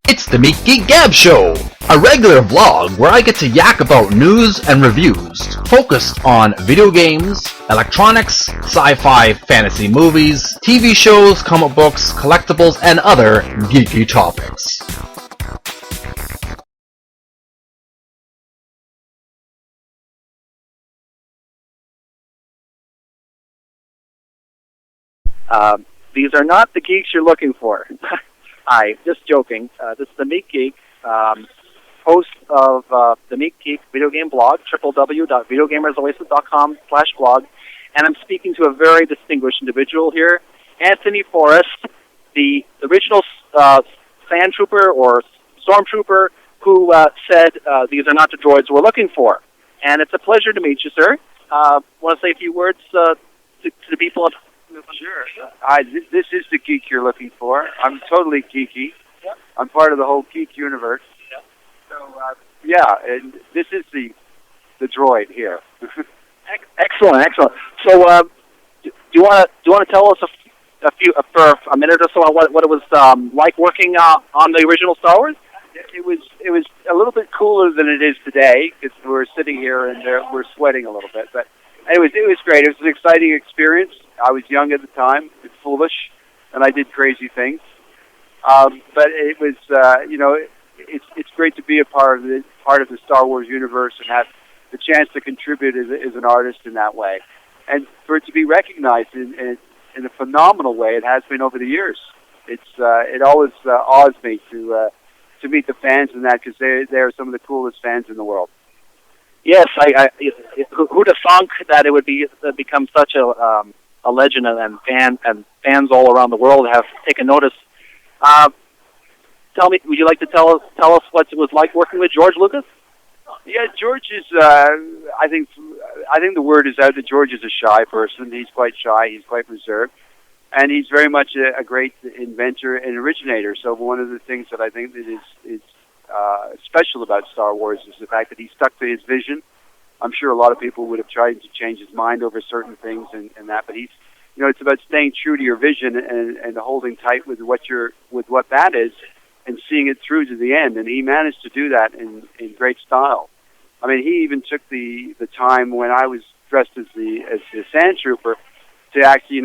It's the Meek, Geek, Gab Show, a regular vlog where I get to yak about news and reviews focused on video games, electronics, sci-fi, fantasy movies, TV shows, comic books, collectibles, and other geeky topics. These are not the geeks you're looking for. Hi, just joking. This is the Meek Geek, host of the Meek Geek video game blog, www.videogamersoasis.com/blog, and I'm speaking to a very distinguished individual here, Anthony Forrest, the original sand trooper or stormtrooper who said these are not the droids we're looking for. And it's a pleasure to meet you, sir. Want to say a few words to the people? Sure. This is the geek you're looking for. I'm totally geeky. Yep. I'm part of the whole geek universe. Yep. So, and this is the droid here. Excellent. So, do you want to tell us a few for a minute or so on what it was like working on the original Star Wars? It was a little bit cooler than it is today because we're sitting here and we're sweating a little bit, but. It was great. It was an exciting experience. I was young at the time, foolish, and I did crazy things. But it was, it's great to be a part of the Star Wars universe and have the chance to contribute as an artist in that way, and for it to be recognized in a phenomenal way. It has been over the years. It always awes me to meet the fans in that because they are some of the coolest fans in the world. Yes, who'd have thunk that it would become such a legend and fans all around the world have taken notice. Tell me, would you like to tell us what it was like working with George Lucas? Yeah, George is. I think the word is out that George is a shy person. He's quite shy. He's quite reserved, and he's very much a great inventor and originator. So one of the things that I think that is special about Star Wars is the fact that he stuck to his vision. I'm sure a lot of people would have tried to change his mind over certain things and that, but he's, it's about staying true to your vision and holding tight with what that is and seeing it through to the end. And he managed to do that in great style. I mean, he even took the time when I was dressed as the sand trooper to actually,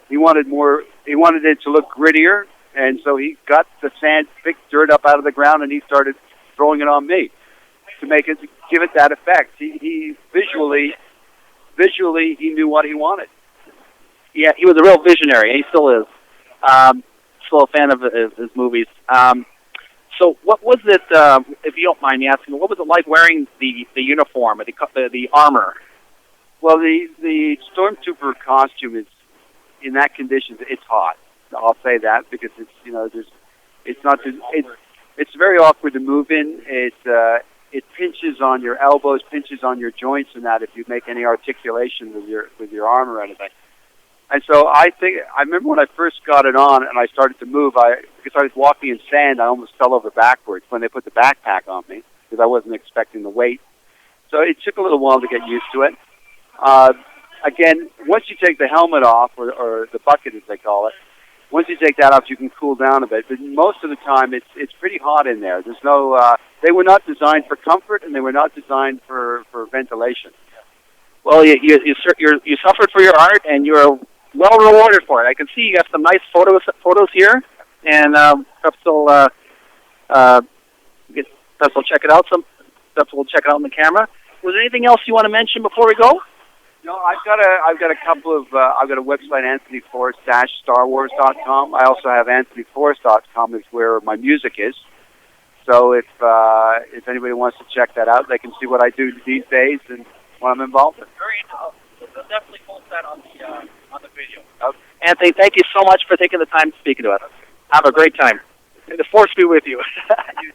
he wanted it to look grittier. And so he got the sand, picked dirt up out of the ground, and he started throwing it on me to give it that effect. He visually, he knew what he wanted. Yeah, he was a real visionary, and he still is. Still a fan of his movies. So, what was it? If you don't mind me asking, what was it like wearing the uniform, the armor? Well, the stormtrooper costume is in that condition. It's hot. I'll say that because it's very awkward to move in. It pinches on your elbows, pinches on your joints, and that if you make any articulation with your arm or anything. And so I remember when I first got it on and I started to move. Because I was walking in sand, I almost fell over backwards when they put the backpack on me because I wasn't expecting the weight. So it took a little while to get used to it. Again, once you take the helmet off or the bucket as they call it. Once you take that off, you can cool down a bit. But most of the time, it's pretty hot in there. There's no. They were not designed for comfort, and they were not designed for ventilation. Well, you suffered for your art, and you're well rewarded for it. I can see you got some nice photos here, and perhaps we'll check it out. Perhaps we'll check it out on the camera. Was there anything else you want to mention before we go? No, I've got a couple of. I've got a website, AnthonyForrest-StarWars.com. I also have AnthonyForrest.com is where my music is. So if anybody wants to check that out, they can see what I do these days and what I'm involved in. Very We'll definitely post that on the video. Okay. Anthony, thank you so much for taking the time to speak to us. Have a great time. May the Force be with you. You